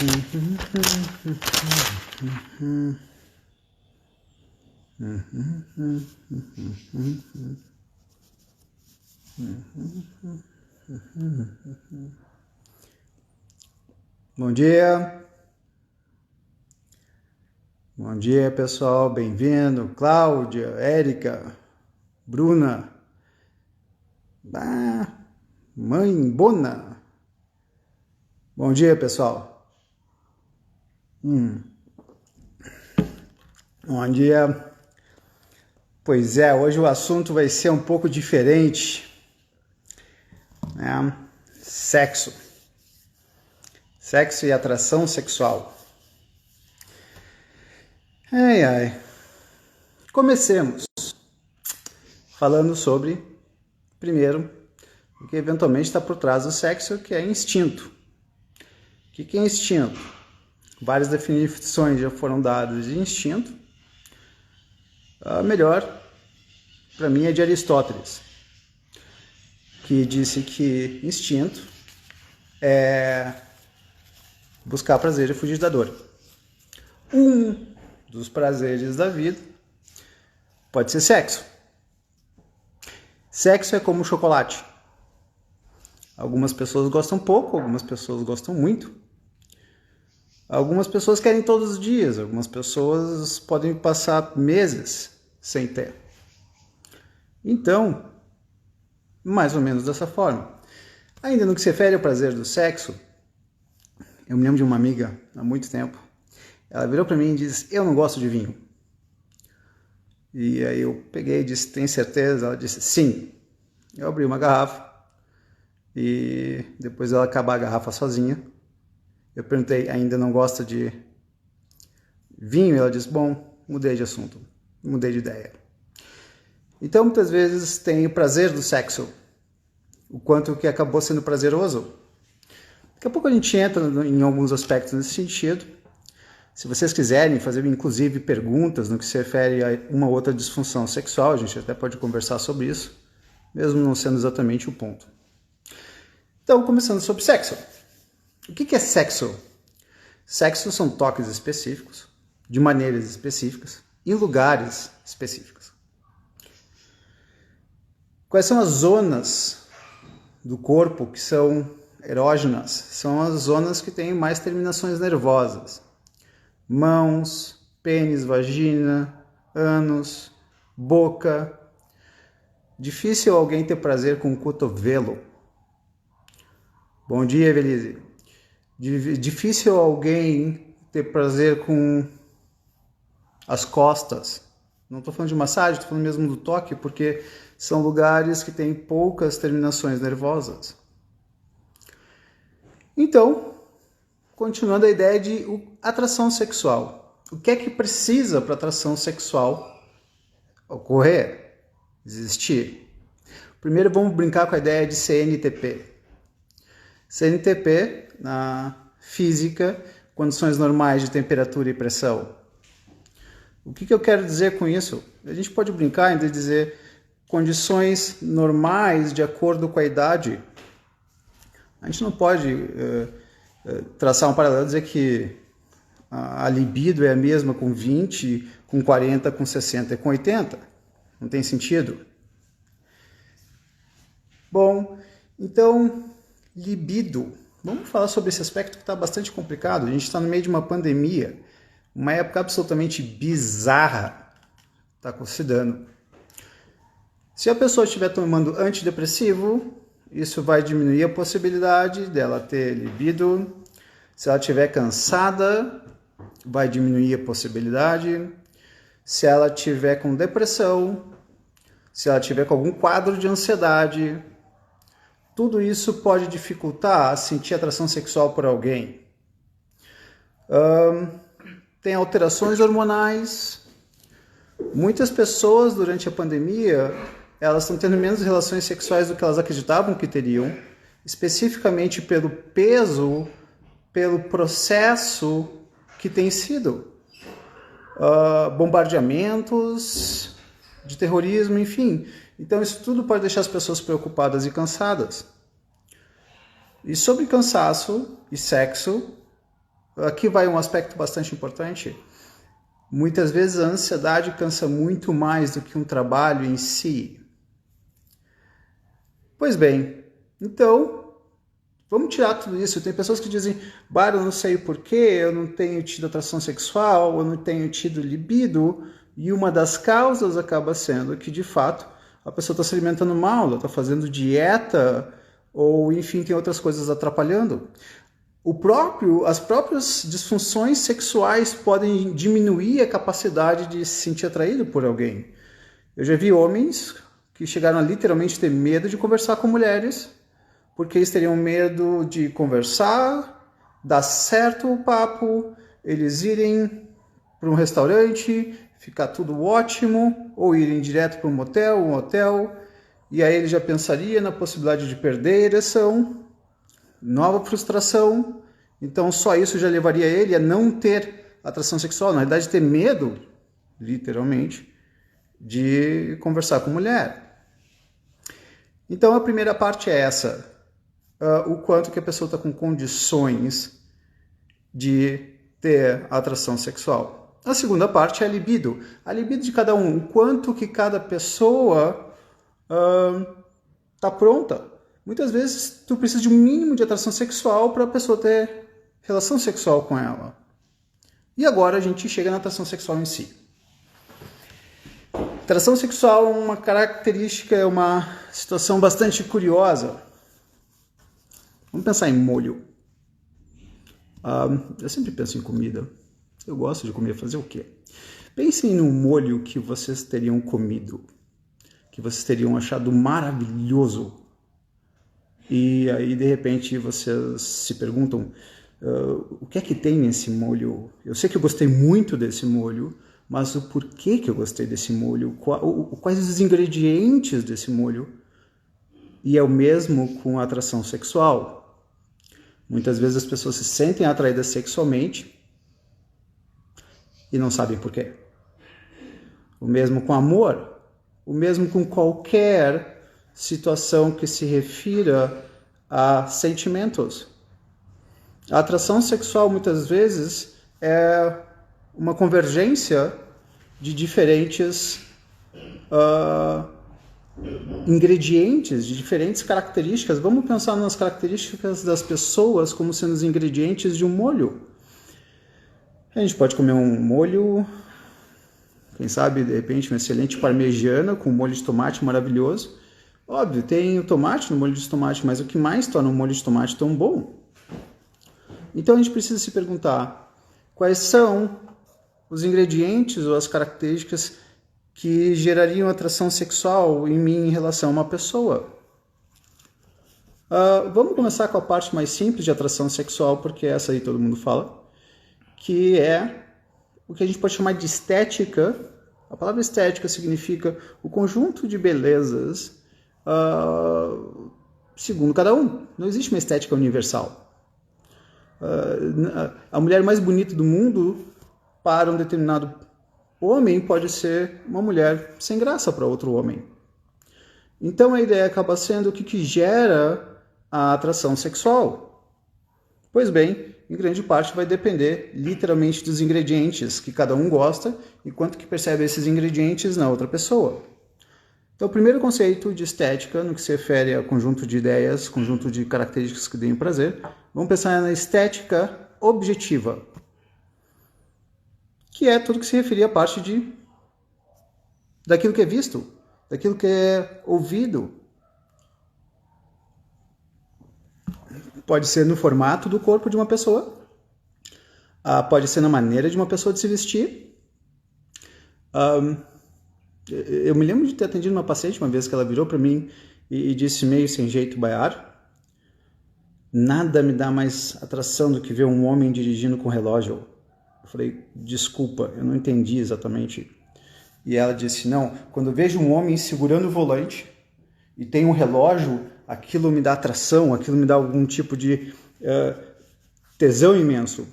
Bom dia. Bom dia, pessoal. Bem-vindo. Cláudia, Érica, Bruna, mãe Bona. Bom dia, pessoal. Bom dia. Pois é, hoje o assunto vai ser um pouco diferente, né? Sexo e atração sexual. Comecemos falando sobre, primeiro, o que eventualmente está por trás do sexo, que é instinto. O que é instinto? Várias definições já foram dadas de instinto. A melhor, para mim, é de Aristóteles, que disse que instinto é buscar prazer e fugir da dor. Um dos prazeres da vida pode ser sexo. Sexo é como chocolate. Algumas pessoas gostam pouco, algumas pessoas gostam muito. Algumas pessoas querem todos os dias, algumas pessoas podem passar meses sem ter. Então, mais ou menos dessa forma. Ainda no que se refere ao prazer do sexo, eu me lembro de uma amiga há muito tempo. Ela virou para mim e disse: eu não gosto de vinho. E aí eu peguei e disse: tem certeza? Ela disse: sim. Eu abri uma garrafa e depois dela acabar a garrafa sozinha, eu perguntei: ainda não gosta de vinho? Ela disse: bom, mudei de assunto, mudei de ideia. Então muitas vezes tem o prazer do sexo, o quanto que acabou sendo prazeroso. Daqui a pouco a gente entra em alguns aspectos nesse sentido. Se vocês quiserem fazer, inclusive, perguntas no que se refere a uma ou outra disfunção sexual, a gente até pode conversar sobre isso, mesmo não sendo exatamente o ponto. Então, começando sobre sexo. O que é sexo? Sexo são toques específicos, de maneiras específicas, em lugares específicos. Quais são as zonas do corpo que são erógenas? São as zonas que têm mais terminações nervosas. Mãos, pênis, vagina, ânus, boca. Difícil alguém ter prazer com o cotovelo. Bom dia, Evelise. Difícil alguém ter prazer com as costas. Não estou falando de massagem, estou falando mesmo do toque, porque são lugares que têm poucas terminações nervosas. Então, continuando a ideia de atração sexual. O que é que precisa para atração sexual ocorrer, existir? Primeiro vamos brincar com a ideia de CNTP. CNTP, na física, condições normais de temperatura e pressão. O que eu quero dizer com isso? A gente pode brincar em dizer condições normais de acordo com a idade. A gente não pode traçar um paralelo e dizer que a libido é a mesma com 20, com 40, com 60 e com 80. Não tem sentido. Bom, então, libido. Vamos falar sobre esse aspecto que está bastante complicado. A gente está no meio de uma pandemia, uma época absolutamente bizarra está se dando. Se a pessoa estiver tomando antidepressivo, isso vai diminuir a possibilidade dela ter libido. Se ela estiver cansada, vai diminuir a possibilidade. Se ela estiver com depressão, se ela estiver com algum quadro de ansiedade, tudo isso pode dificultar sentir atração sexual por alguém. Tem alterações hormonais. Muitas pessoas durante a pandemia, elas estão tendo menos relações sexuais do que elas acreditavam que teriam, especificamente pelo peso, pelo processo que tem sido. Bombardeamentos de terrorismo, enfim. Então isso tudo pode deixar as pessoas preocupadas e cansadas. E sobre cansaço e sexo, Aqui vai um aspecto bastante importante. Muitas vezes a ansiedade cansa muito mais do que um trabalho em si. Pois bem, então, vamos tirar tudo isso. Tem pessoas que dizem, Bar, eu não sei o porquê, eu não tenho tido atração sexual, eu não tenho tido libido, e uma das causas acaba sendo que, de fato, a pessoa está se alimentando mal, ela está fazendo dieta, ou enfim, tem outras coisas atrapalhando. As próprias disfunções sexuais podem diminuir a capacidade de se sentir atraído por alguém. Eu já vi homens que chegaram a literalmente ter medo de conversar com mulheres, porque eles teriam medo de conversar, dar certo o papo, eles irem para um restaurante, ficar tudo ótimo, ou irem direto para um hotel, e aí ele já pensaria na possibilidade de perder a ereção, nova frustração, então só isso já levaria ele a não ter atração sexual, na realidade ter medo, literalmente, de conversar com mulher. Então a primeira parte é essa, o quanto que a pessoa está com condições de ter atração sexual. A segunda parte é a libido de cada um, o quanto que cada pessoa está pronta. Muitas vezes tu precisa de um mínimo de atração sexual para a pessoa ter relação sexual com ela. E agora a gente chega na atração sexual em si. Atração sexual é uma característica, é uma situação bastante curiosa. Vamos pensar em molho. Eu sempre penso em comida. Eu gosto de comer, fazer o quê? Pensem num molho que vocês teriam comido, que vocês teriam achado maravilhoso. E aí, de repente, vocês se perguntam, o que é que tem nesse molho? Eu sei que eu gostei muito desse molho, mas o porquê que eu gostei desse molho? Quais os ingredientes desse molho? E é o mesmo com a atração sexual. Muitas vezes as pessoas se sentem atraídas sexualmente e não sabem porquê. O mesmo com amor, o mesmo com qualquer situação que se refira a sentimentos. A atração sexual muitas vezes é uma convergência de diferentes ingredientes, de diferentes características. Vamos pensar nas características das pessoas como sendo os ingredientes de um molho. A gente pode comer um molho, quem sabe, de repente, um excelente parmegiana com molho de tomate maravilhoso. Óbvio, tem o tomate no molho de tomate, mas o que mais torna um molho de tomate tão bom? Então a gente precisa se perguntar quais são os ingredientes ou as características que gerariam atração sexual em mim em relação a uma pessoa. Vamos começar com a parte mais simples de atração sexual, porque essa aí todo mundo fala, que é o que a gente pode chamar de estética. A palavra estética significa o conjunto de belezas segundo cada um. Não existe uma estética universal. A mulher mais bonita do mundo para um determinado homem pode ser uma mulher sem graça para outro homem. Então a ideia acaba sendo o que gera a atração sexual. Pois bem, em grande parte vai depender literalmente dos ingredientes que cada um gosta e quanto que percebe esses ingredientes na outra pessoa. Então o primeiro conceito de estética, no que se refere ao conjunto de ideias, conjunto de características que deem prazer, vamos pensar na estética objetiva, que é tudo que se referia à parte daquilo que é visto, daquilo que é ouvido. Pode ser no formato do corpo de uma pessoa, pode ser na maneira de uma pessoa de se vestir. Eu me lembro de ter atendido uma paciente uma vez que ela virou para mim e disse meio sem jeito baiar: nada me dá mais atração do que ver um homem dirigindo com relógio. Eu falei, desculpa, eu não entendi exatamente. E ela disse, não, quando eu vejo um homem segurando o volante e tem um relógio, aquilo me dá atração, aquilo me dá algum tipo de tesão imenso.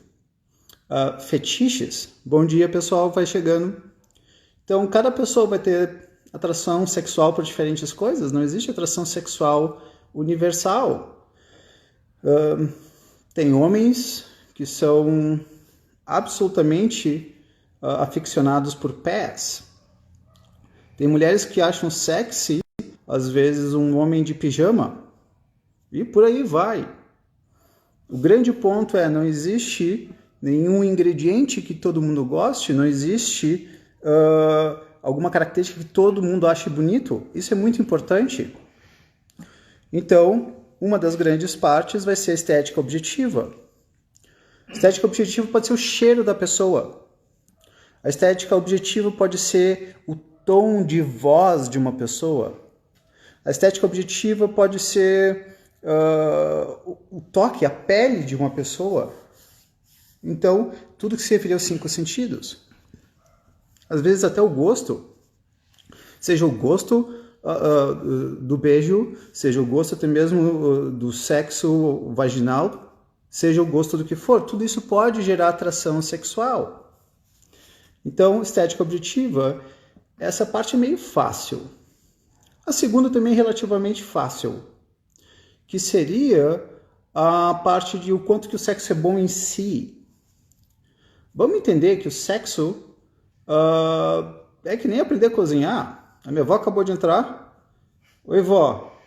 Fetiches, bom dia pessoal, vai chegando. Então, cada pessoa vai ter atração sexual por diferentes coisas. Não existe atração sexual universal. Tem homens que são absolutamente aficionados por pés. Tem mulheres que acham sexy, às vezes, um homem de pijama. E por aí vai. O grande ponto é, não existe nenhum ingrediente que todo mundo goste, não existe alguma característica que todo mundo ache bonito. Isso é muito importante. Então, uma das grandes partes vai ser a estética objetiva. A estética objetiva pode ser o cheiro da pessoa. A estética objetiva pode ser o tom de voz de uma pessoa. A estética objetiva pode ser o toque, a pele de uma pessoa. Então, tudo que se refere aos 5 sentidos. Às vezes até o gosto. Seja o gosto do beijo, seja o gosto até mesmo do sexo vaginal, seja o gosto do que for. Tudo isso pode gerar atração sexual. Então, estética objetiva, essa parte é meio fácil. A segunda também é relativamente fácil, que seria a parte de o quanto que o sexo é bom em si. Vamos entender que o sexo é que nem aprender a cozinhar. A minha avó acabou de entrar. Oi, vó.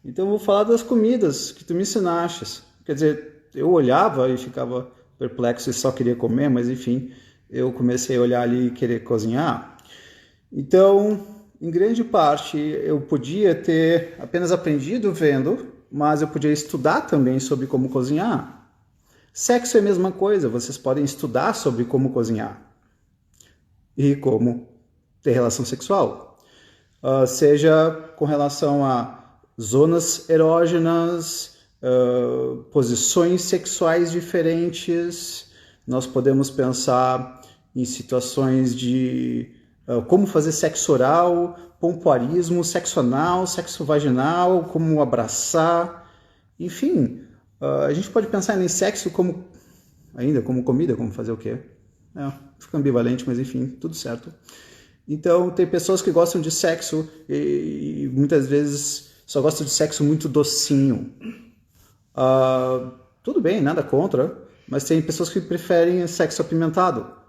Então eu vou falar das comidas que tu me ensinaste. Quer dizer, eu olhava e ficava perplexo e só queria comer, mas enfim, eu comecei a olhar ali e querer cozinhar. Então, em grande parte, eu podia ter apenas aprendido vendo, mas eu podia estudar também sobre como cozinhar. Sexo é a mesma coisa, vocês podem estudar sobre como cozinhar e como ter relação sexual. Seja com relação a zonas erógenas, posições sexuais diferentes, nós podemos pensar em situações de como fazer sexo oral, pompoarismo, sexo anal, sexo vaginal, como abraçar, enfim, a gente pode pensar em sexo como comida, como fazer o quê? Fica ambivalente, mas enfim, tudo certo. Então, tem pessoas que gostam de sexo e muitas vezes só gostam de sexo muito docinho. Tudo bem, nada contra, mas tem pessoas que preferem sexo apimentado.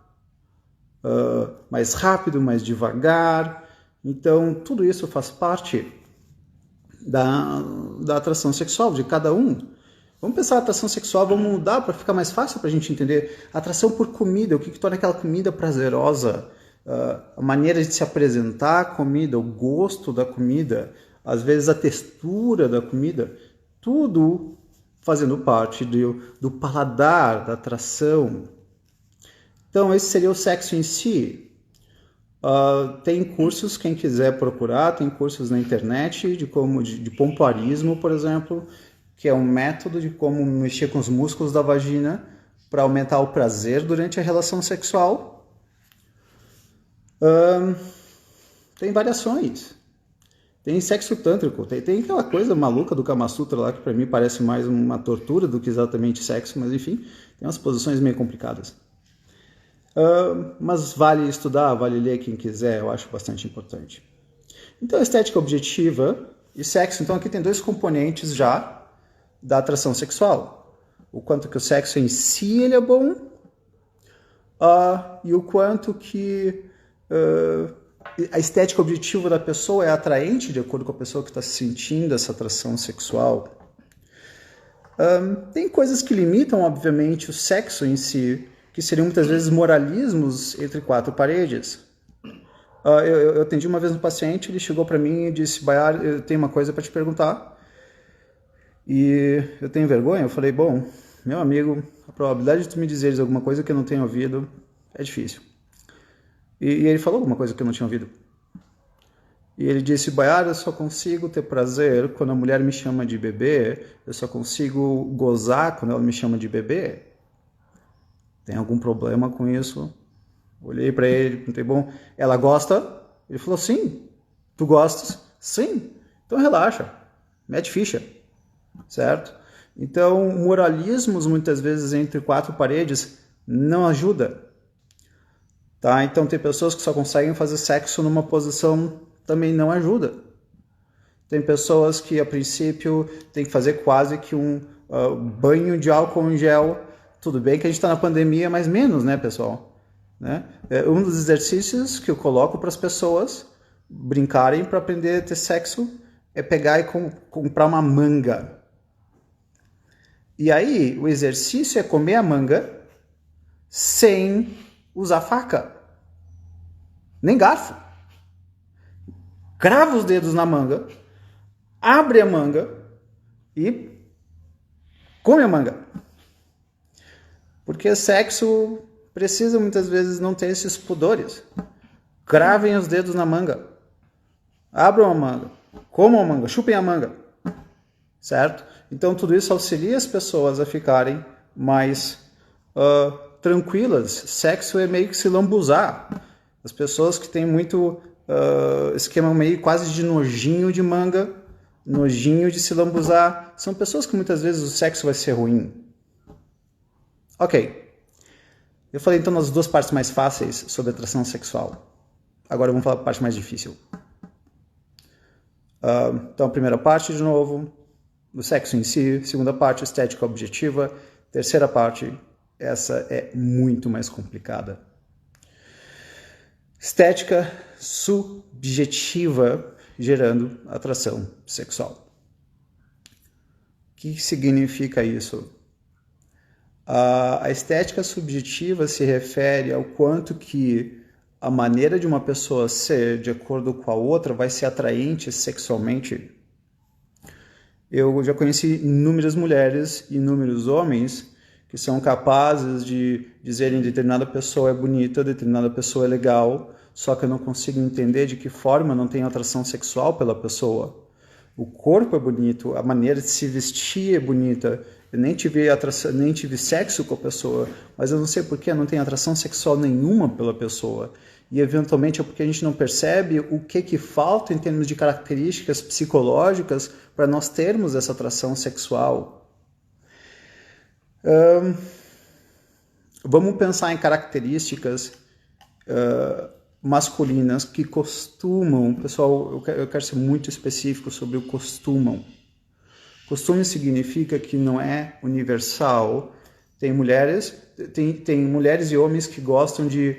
Mais rápido, mais devagar. Então, tudo isso faz parte da atração sexual de cada um. Vamos pensar a atração sexual, vamos mudar para ficar mais fácil para a gente entender. Atração por comida, o que torna aquela comida prazerosa, a maneira de se apresentar a comida, o gosto da comida, às vezes a textura da comida, tudo fazendo parte do paladar, da atração. Então, esse seria o sexo em si. Tem cursos, quem quiser procurar, tem cursos na internet de pompoarismo, por exemplo, que é um método de como mexer com os músculos da vagina para aumentar o prazer durante a relação sexual. Tem variações. Tem sexo tântrico, tem aquela coisa maluca do Kama Sutra lá, que para mim parece mais uma tortura do que exatamente sexo, mas enfim, tem umas posições meio complicadas. Mas vale estudar, vale ler quem quiser, eu acho bastante importante. Então, estética objetiva e sexo. Então, aqui tem 2 componentes já da atração sexual. O quanto que o sexo em si ele é bom e o quanto que a estética objetiva da pessoa é atraente de acordo com a pessoa que está sentindo essa atração sexual. Tem coisas que limitam, obviamente, o sexo em si, que seriam muitas vezes moralismos entre 4 paredes. Eu atendi uma vez um paciente, ele chegou para mim e disse: Bayar, eu tenho uma coisa para te perguntar. E eu tenho vergonha? Eu falei: bom, meu amigo, a probabilidade de tu me dizeres alguma coisa que eu não tenho ouvido é difícil. E ele falou alguma coisa que eu não tinha ouvido. E ele disse: Bayar, eu só consigo ter prazer quando a mulher me chama de bebê, eu só consigo gozar quando ela me chama de bebê. Tem algum problema com isso? Olhei para ele, perguntei: bom, ela gosta? Ele falou: sim. Tu gostas? Sim. Então relaxa, mete ficha, certo? Então, moralismos muitas vezes entre 4 paredes não ajuda. Tá? Então, tem pessoas que só conseguem fazer sexo numa posição, também não ajuda. Tem pessoas que, a princípio, tem que fazer quase que um banho de álcool em gel Tudo bem que a gente está na pandemia, mas menos, né, pessoal? Né? Um dos exercícios que eu coloco para as pessoas brincarem para aprender a ter sexo é pegar e comprar uma manga. E aí, o exercício é comer a manga sem usar faca, nem garfo. Crava os dedos na manga, abre a manga e come a manga. Porque sexo precisa muitas vezes não ter esses pudores. Cravem os dedos na manga, abram a manga, comam a manga, chupem a manga. Certo? Então tudo isso auxilia as pessoas a ficarem mais tranquilas. Sexo é meio que se lambuzar. As pessoas que têm muito esquema meio quase de nojinho de manga, nojinho de se lambuzar, são pessoas que muitas vezes o sexo vai ser ruim. Ok. Eu falei então nas duas partes mais fáceis sobre atração sexual. Agora vamos falar da parte mais difícil. Então a primeira parte de novo, o sexo em si. Segunda parte, estética objetiva. Terceira parte, essa é muito mais complicada. Estética subjetiva gerando atração sexual. O que significa isso? A estética subjetiva se refere ao quanto que a maneira de uma pessoa ser de acordo com a outra vai ser atraente sexualmente. Eu já conheci inúmeras mulheres e inúmeros homens que são capazes de dizerem que determinada pessoa é bonita, determinada pessoa é legal, só que eu não consigo entender de que forma não tenho atração sexual pela pessoa. O corpo é bonito, a maneira de se vestir é bonita, eu nem tive sexo com a pessoa, mas eu não sei por que eu não tenho atração sexual nenhuma pela pessoa. E eventualmente é porque a gente não percebe o que falta em termos de características psicológicas para nós termos essa atração sexual. Vamos pensar em características masculinas que costumam, pessoal, eu quero ser muito específico sobre o costumam. Costume significa que não é universal. Tem mulheres e homens que gostam de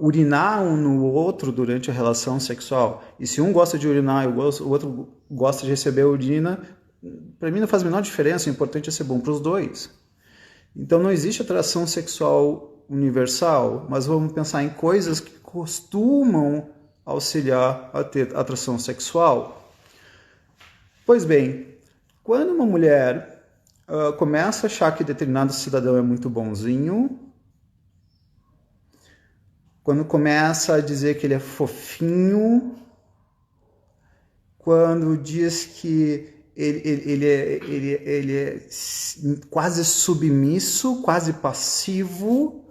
urinar um no outro durante a relação sexual. E se um gosta de urinar e o outro gosta de receber a urina, para mim não faz a menor diferença, o importante é ser bom para os dois. Então não existe atração sexual universal, mas vamos pensar em coisas que costumam auxiliar a ter atração sexual. Pois bem, quando uma mulher começa a achar que determinado cidadão é muito bonzinho, quando começa a dizer que ele é fofinho, quando diz que ele é quase submisso, quase passivo,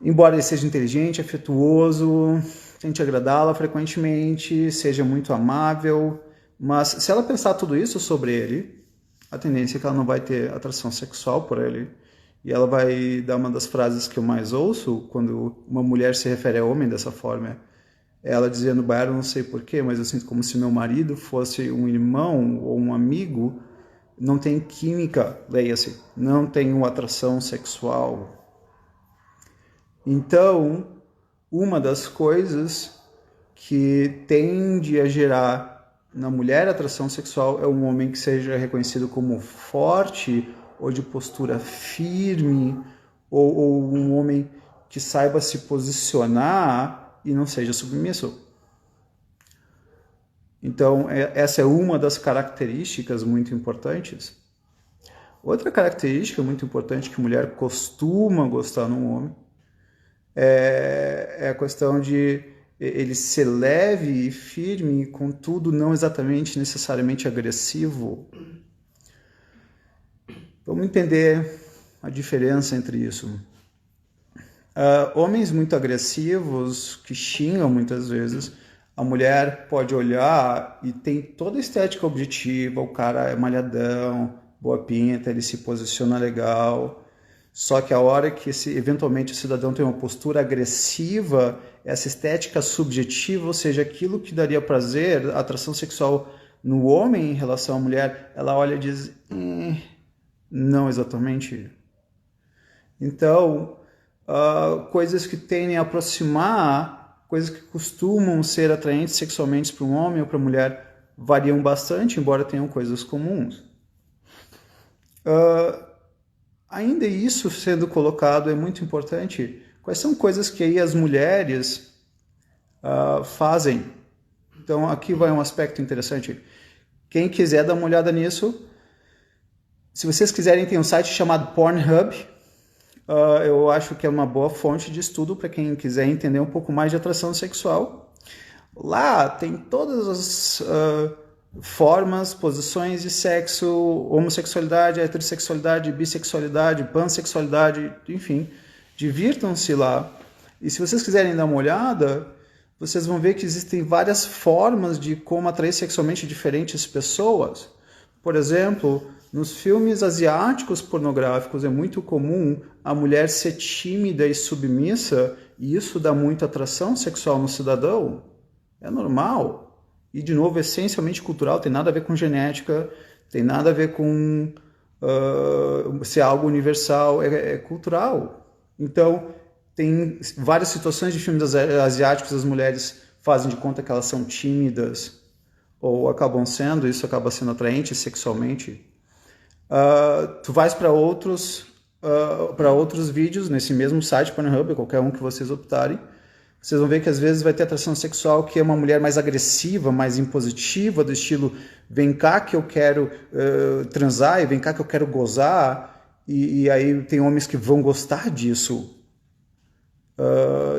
embora ele seja inteligente, afetuoso, tente agradá-la frequentemente, seja muito amável, mas se ela pensar tudo isso sobre ele, a tendência é que ela não vai ter atração sexual por ele. E ela vai dar uma das frases que eu mais ouço quando uma mulher se refere a homem dessa forma. Ela dizendo, eu não sei porquê, mas eu sinto como se meu marido fosse um irmão ou um amigo. Não tem química, leia-se, não tenho atração sexual. Então, uma das coisas que tende a gerar na mulher atração sexual é um homem que seja reconhecido como forte ou de postura firme, ou um homem que saiba se posicionar e não seja submisso. Então, essa é uma das características muito importantes. Outra característica muito importante que a mulher costuma gostar num homem é a questão de ele ser leve e firme, contudo não exatamente necessariamente agressivo. Vamos entender a diferença entre isso. Homens muito agressivos, que xingam muitas vezes, a mulher pode olhar e tem toda a estética objetiva, o cara é malhadão, boa pinta, ele se posiciona legal. Só que a hora que eventualmente o cidadão tem uma postura agressiva, essa estética subjetiva, ou seja, aquilo que daria prazer, atração sexual no homem em relação à mulher, ela olha e diz, Não exatamente. Então, coisas que tendem a aproximar, coisas que costumam ser atraentes sexualmente para um homem ou para a mulher, variam bastante, embora tenham coisas comuns. Ainda isso sendo colocado é muito importante. Quais são coisas que aí as mulheres fazem? Então, aqui vai um aspecto interessante. Quem quiser dar uma olhada nisso, se vocês quiserem, tem um site chamado Pornhub. Eu acho que é uma boa fonte de estudo para quem quiser entender um pouco mais de atração sexual. Lá tem todas as formas, posições de sexo, homossexualidade, heterossexualidade, bissexualidade, pansexualidade, enfim. Divirtam-se lá. E se vocês quiserem dar uma olhada, vocês vão ver que existem várias formas de como atrair sexualmente diferentes pessoas. Por exemplo, nos filmes asiáticos pornográficos é muito comum a mulher ser tímida e submissa, e isso dá muita atração sexual no cidadão. É normal. E, de novo, essencialmente cultural, tem nada a ver com genética, tem nada a ver com ser algo universal, é cultural. Então, tem várias situações de filmes asiáticos, as mulheres fazem de conta que elas são tímidas, ou acabam sendo, isso acaba sendo atraente sexualmente. Tu vais para outros vídeos nesse mesmo site, Pornhub, qualquer um que vocês optarem, vocês vão ver que às vezes vai ter atração sexual que é uma mulher mais agressiva, mais impositiva, do estilo vem cá que eu quero transar, e vem cá que eu quero gozar, e aí tem homens que vão gostar disso.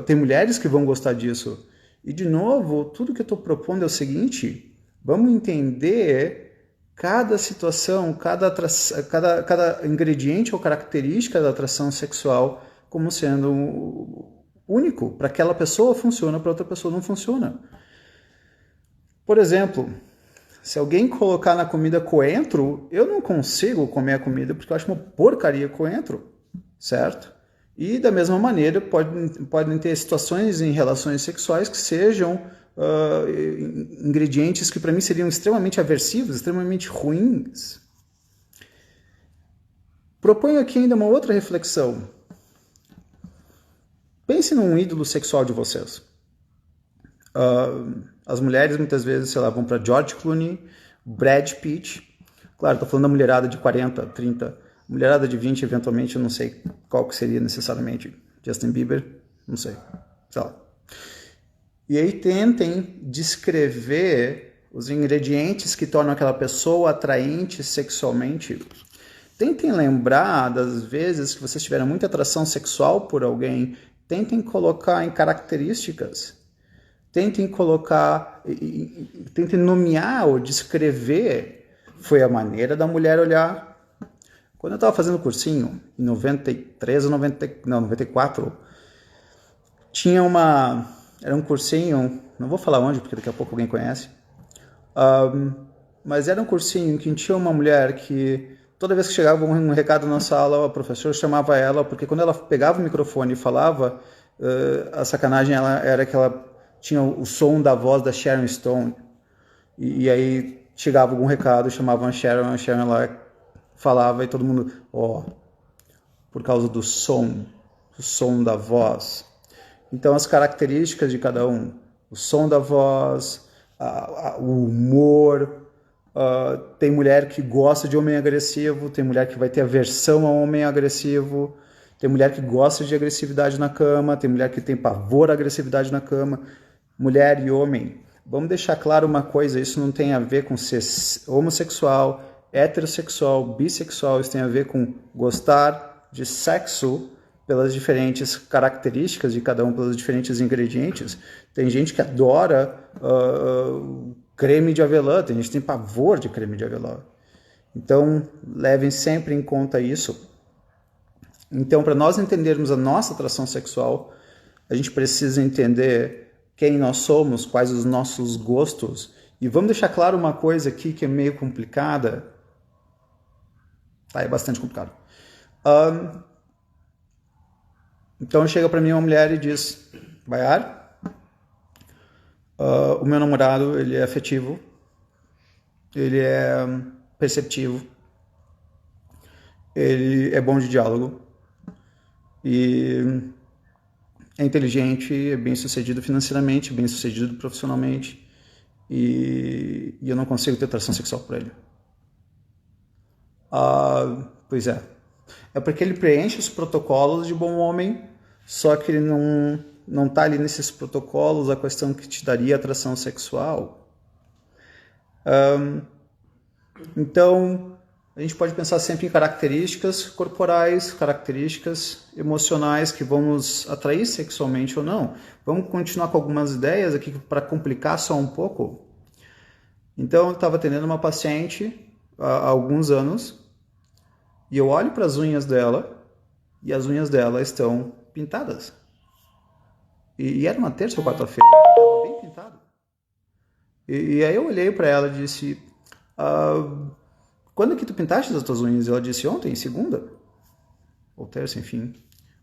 Tem mulheres que vão gostar disso. E, de novo, tudo que eu estou propondo é o seguinte: vamos entender cada situação, cada ingrediente ou característica da atração sexual como sendo único. Para aquela pessoa funciona, para outra pessoa não funciona. Por exemplo, se alguém colocar na comida coentro, eu não consigo comer a comida porque eu acho uma porcaria coentro, certo? E, da mesma maneira, podem ter situações em relações sexuais que sejam ingredientes que para mim seriam extremamente aversivos, extremamente ruins. Proponho aqui ainda uma outra reflexão. Pense num ídolo sexual de vocês. As mulheres muitas vezes, sei lá, vão para George Clooney, Brad Pitt. Claro, estou falando da mulherada de 40, 30. Mulherada de 20, eventualmente, eu não sei qual que seria necessariamente. Justin Bieber, não sei. Sei lá. E aí tentem descrever os ingredientes que tornam aquela pessoa atraente sexualmente. Tentem lembrar das vezes que vocês tiveram muita atração sexual por alguém. Tentem colocar em características. Tentem nomear ou descrever. Foi a maneira da mulher olhar. Quando eu estava fazendo cursinho, em 93 ou 94, era um cursinho, não vou falar onde, porque daqui a pouco alguém conhece, mas era um cursinho que tinha uma mulher que, toda vez que chegava um recado na sala, o professor chamava ela, porque quando ela pegava o microfone e falava, a sacanagem era que ela tinha o som da voz da Sharon Stone, e aí chegava algum recado, chamavam a Sharon lá falava e todo mundo, por causa do som da voz. Então, as características de cada um, o som da voz, o humor. Tem mulher que gosta de homem agressivo, tem mulher que vai ter aversão a homem agressivo, tem mulher que gosta de agressividade na cama, tem mulher que tem pavor à agressividade na cama. Mulher e homem. Vamos deixar claro uma coisa, isso não tem a ver com ser homossexual, heterossexual, bissexual, isso tem a ver com gostar de sexo pelas diferentes características de cada um, pelos diferentes ingredientes. Tem gente que adora creme de avelã, tem gente que tem pavor de creme de avelã. Então, levem sempre em conta isso. Então, para nós entendermos a nossa atração sexual, a gente precisa entender quem nós somos, quais os nossos gostos. E vamos deixar claro uma coisa aqui que é meio complicada. É bastante complicado. Então chega para mim uma mulher e diz: Bayar, o meu namorado, ele é afetivo, ele é perceptivo, ele é bom de diálogo e é inteligente, é bem sucedido financeiramente, bem sucedido profissionalmente e eu não consigo ter atração sexual por ele. Pois é. É porque ele preenche os protocolos de bom homem, só que ele não está ali nesses protocolos a questão que te daria atração sexual. Então, a gente pode pensar sempre em características corporais, características emocionais que vão nos atrair sexualmente ou não. Vamos continuar com algumas ideias aqui para complicar só um pouco. Então, eu estava atendendo uma paciente há alguns anos e eu olho para as unhas dela e as unhas dela estão pintadas. E era uma terça ou quarta-feira, estava bem pintado. E aí eu olhei para ela e disse, quando que tu pintaste as tuas unhas? Ela disse, ontem, segunda. Ou terça, enfim.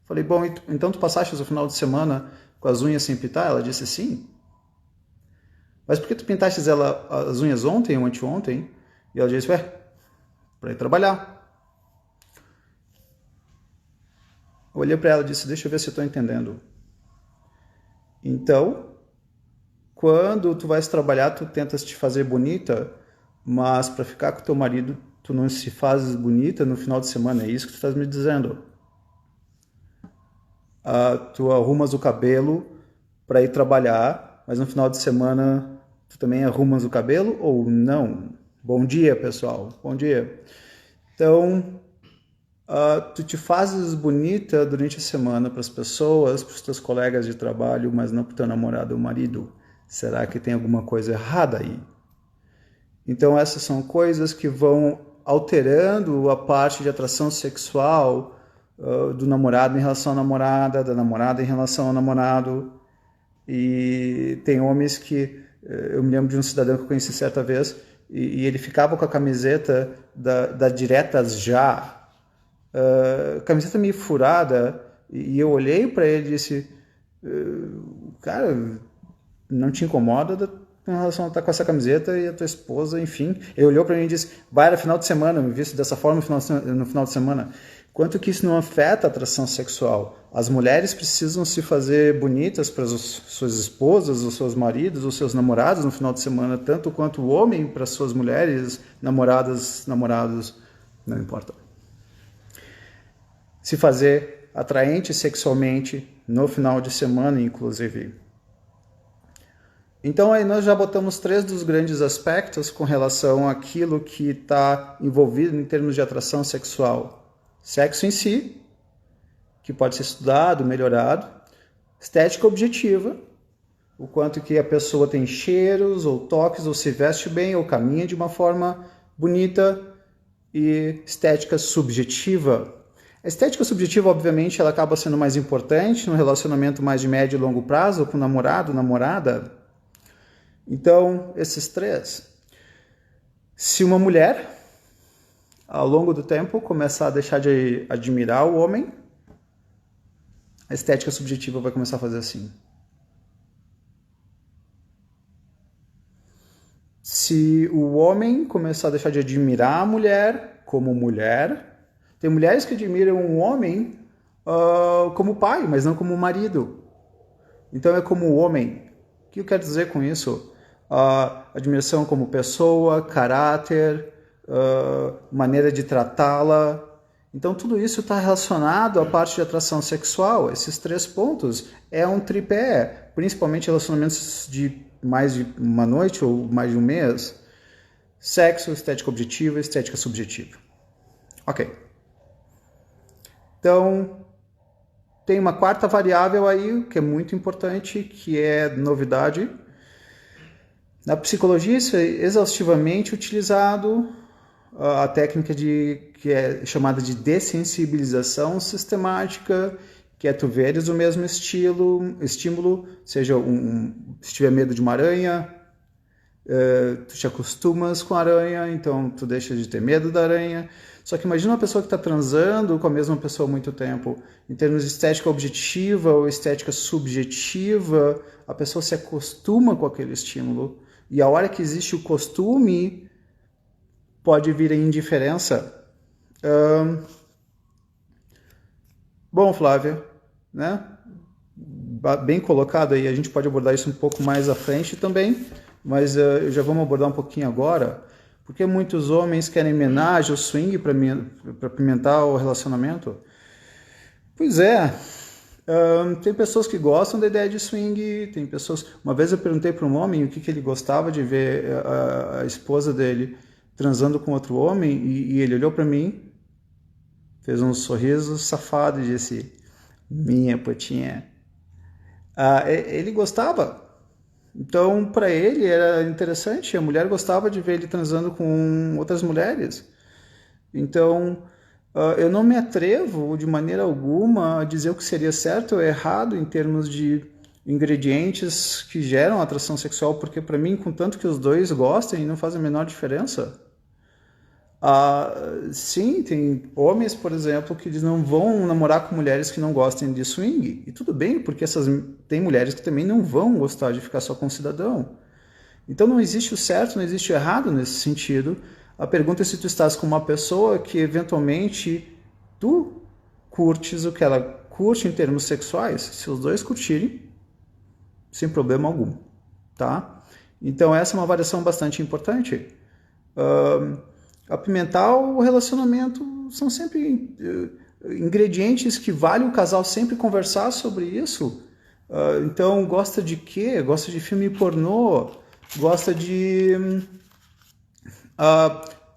Falei, bom, então tu passaste o final de semana com as unhas sem pintar? Ela disse, sim. Mas por que tu pintaste as unhas ontem ou anteontem? E ela disse, para ir trabalhar. Eu olhei para ela e disse, deixa eu ver se eu estou entendendo. Então, quando tu vais trabalhar, tu tentas te fazer bonita, mas para ficar com teu marido, tu não se fazes bonita no final de semana. É isso que tu estás me dizendo. Tu arrumas o cabelo para ir trabalhar, mas no final de semana tu também arrumas o cabelo ou não? Bom dia, pessoal. Bom dia. Então, tu te fazes bonita durante a semana para as pessoas, para os teus colegas de trabalho, mas não para o teu namorado ou marido. Será que tem alguma coisa errada aí? Então essas são coisas que vão alterando a parte de atração sexual do namorado em relação à namorada, da namorada em relação ao namorado. E tem homens que, eu me lembro de um cidadão que eu conheci certa vez, e ele ficava com a camiseta da Diretas Já, camiseta meio furada, e eu olhei para ele e disse, cara, não te incomoda em relação a estar com essa camiseta e a tua esposa, enfim. Ele olhou para mim e disse, vai, era final de semana, eu me visto dessa forma no final de semana. Quanto que isso não afeta a atração sexual? As mulheres precisam se fazer bonitas para as suas esposas, os seus maridos, os seus namorados no final de semana, tanto quanto o homem para as suas mulheres, namoradas, namorados, não importa. Se fazer atraente sexualmente no final de semana, inclusive. Então aí nós já botamos 3 dos grandes aspectos com relação àquilo que está envolvido em termos de atração sexual. Sexo em si, que pode ser estudado, melhorado. Estética objetiva, o quanto que a pessoa tem cheiros ou toques, ou se veste bem, ou caminha de uma forma bonita. E estética subjetiva. A estética subjetiva, obviamente, ela acaba sendo mais importante no relacionamento mais de médio e longo prazo, com namorado, namorada. Então, esses 3. Se uma mulher, ao longo do tempo, começar a deixar de admirar o homem, a estética subjetiva vai começar a fazer assim. Se o homem começar a deixar de admirar a mulher como mulher, tem mulheres que admiram um homem como pai, mas não como marido. Então é como homem. O que eu quero dizer com isso? Admiração como pessoa, caráter, maneira de tratá-la. Então tudo isso está relacionado à parte de atração sexual. Esses 3 pontos é um tripé, principalmente relacionamentos de mais de uma noite ou mais de um mês. Sexo, estética objetiva, estética subjetiva. Ok. Então, tem uma 4ª variável aí, que é muito importante, que é novidade. Na psicologia, isso é exaustivamente utilizado, a técnica que é chamada de dessensibilização sistemática, que é tu veres o mesmo estímulo, seja se tiver medo de uma aranha, tu te acostumas com a aranha, então tu deixa de ter medo da aranha. Só que imagina uma pessoa que está transando com a mesma pessoa há muito tempo. Em termos de estética objetiva ou estética subjetiva, a pessoa se acostuma com aquele estímulo. E a hora que existe o costume, pode vir a indiferença. Bom, Flávia, né? Bem colocado aí, a gente pode abordar isso um pouco mais à frente também, mas já vamos abordar um pouquinho agora, porque muitos homens querem homenagem ao swing para apimentar o relacionamento. Pois é, tem pessoas que gostam da ideia de swing, tem pessoas... Uma vez eu perguntei para um homem o que ele gostava de ver a esposa dele transando com outro homem, e ele olhou para mim, fez um sorriso safado e disse: minha putinha. Ele gostava. Então, para ele era interessante. A mulher gostava de ver ele transando com outras mulheres. Então, eu não me atrevo de maneira alguma a dizer o que seria certo ou errado em termos de ingredientes que geram atração sexual, porque para mim, contanto que os dois gostem, não faz a menor diferença. Sim, tem homens, por exemplo, que eles não vão namorar com mulheres que não gostem de swing. E tudo bem, porque tem mulheres que também não vão gostar de ficar só com um cidadão. Então não existe o certo, não existe o errado nesse sentido. A pergunta é se tu estás com uma pessoa que eventualmente tu curtes o que ela curte em termos sexuais. Se os dois curtirem, sem problema algum, tá? Então essa é uma variação bastante importante. Apimentar o relacionamento são sempre ingredientes que vale o casal sempre conversar sobre isso. Então, gosta de quê? Gosta de filme pornô? Gosta de...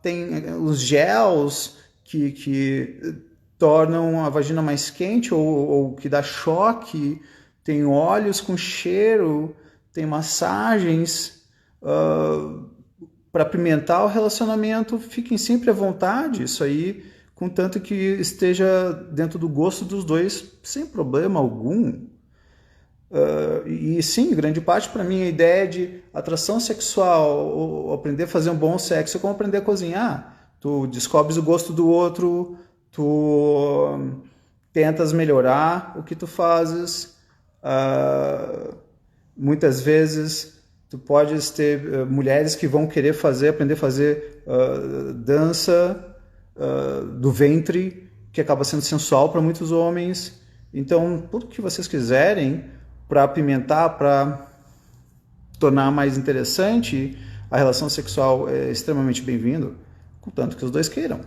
tem os gels que tornam a vagina mais quente ou que dá choque. Tem óleos com cheiro. Tem massagens... para apimentar o relacionamento, fiquem sempre à vontade, isso aí, contanto que esteja dentro do gosto dos dois, sem problema algum. E sim, grande parte para mim a ideia de atração sexual, ou aprender a fazer um bom sexo, é como aprender a cozinhar. Tu descobres o gosto do outro, tu tentas melhorar o que tu fazes. Muitas vezes tu podes ter mulheres que vão querer aprender a fazer dança do ventre, que acaba sendo sensual para muitos homens. Então, tudo que vocês quiserem para apimentar, para tornar mais interessante a relação sexual, é extremamente bem-vindo, contanto que os dois queiram.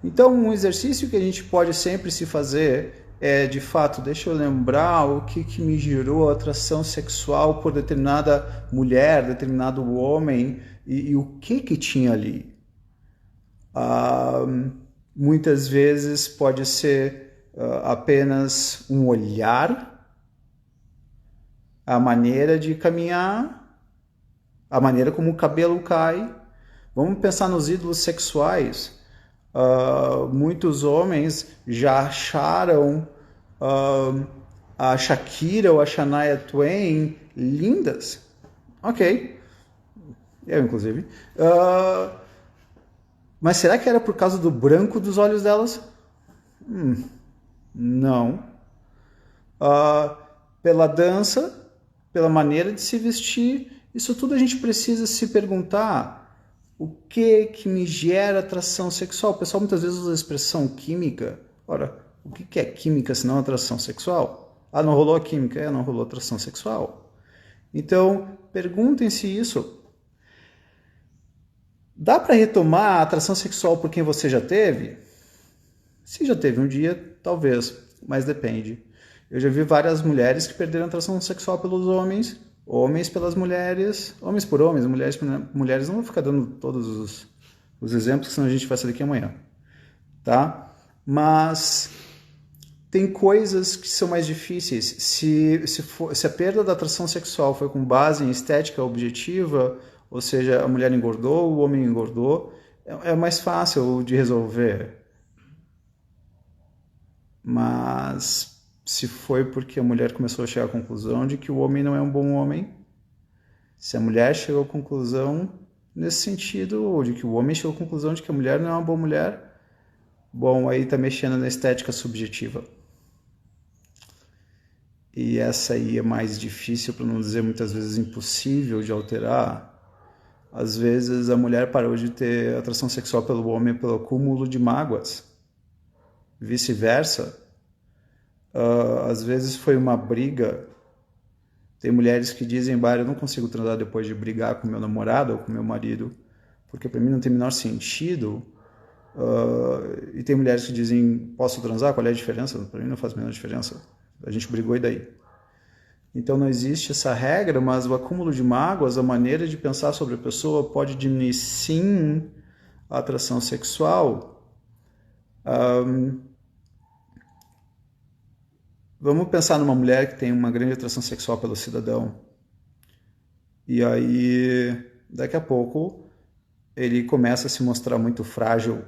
Então, um exercício que a gente pode sempre se fazer é, de fato, deixa eu lembrar o que me gerou atração sexual por determinada mulher, determinado homem, e o que tinha ali. Muitas vezes pode ser apenas um olhar, a maneira de caminhar, a maneira como o cabelo cai. Vamos pensar nos ídolos sexuais. Muitos homens já acharam a Shakira ou a Shania Twain lindas. Ok. Eu, inclusive. Mas será que era por causa do branco dos olhos delas? Não. Pela dança, pela maneira de se vestir, isso tudo a gente precisa se perguntar. O que me gera atração sexual? O pessoal muitas vezes usa a expressão química. Ora, o que é química se não atração sexual? Não rolou a química, não rolou atração sexual. Então, perguntem-se isso. Dá para retomar a atração sexual por quem você já teve? Se já teve um dia, talvez, mas depende. Eu já vi várias mulheres que perderam a atração sexual pelos homens, homens pelas mulheres, homens por homens, mulheres por mulheres. Não vou ficar dando todos os exemplos, senão a gente vai sair daqui amanhã, tá? Mas tem coisas que são mais difíceis. Se a perda da atração sexual foi com base em estética objetiva, ou seja, a mulher engordou, o homem engordou, é mais fácil de resolver. Mas se foi porque a mulher começou a chegar à conclusão de que o homem não é um bom homem, se a mulher chegou à conclusão nesse sentido, ou de que o homem chegou à conclusão de que a mulher não é uma boa mulher, bom, aí está mexendo na estética subjetiva. E essa aí é mais difícil, para não dizer muitas vezes impossível de alterar. Às vezes a mulher parou de ter atração sexual pelo homem pelo acúmulo de mágoas. vice-versa. Às vezes foi uma briga. Tem mulheres que dizem, eu não consigo transar depois de brigar com meu namorado ou com meu marido, porque para mim não tem o menor sentido. E tem mulheres que dizem, posso transar? Qual é a diferença? Para mim não faz a menor diferença. A gente brigou e daí? Então não existe essa regra, mas o acúmulo de mágoas, a maneira de pensar sobre a pessoa pode diminuir sim a atração sexual. Vamos pensar numa mulher que tem uma grande atração sexual pelo cidadão. E aí, daqui a pouco, ele começa a se mostrar muito frágil.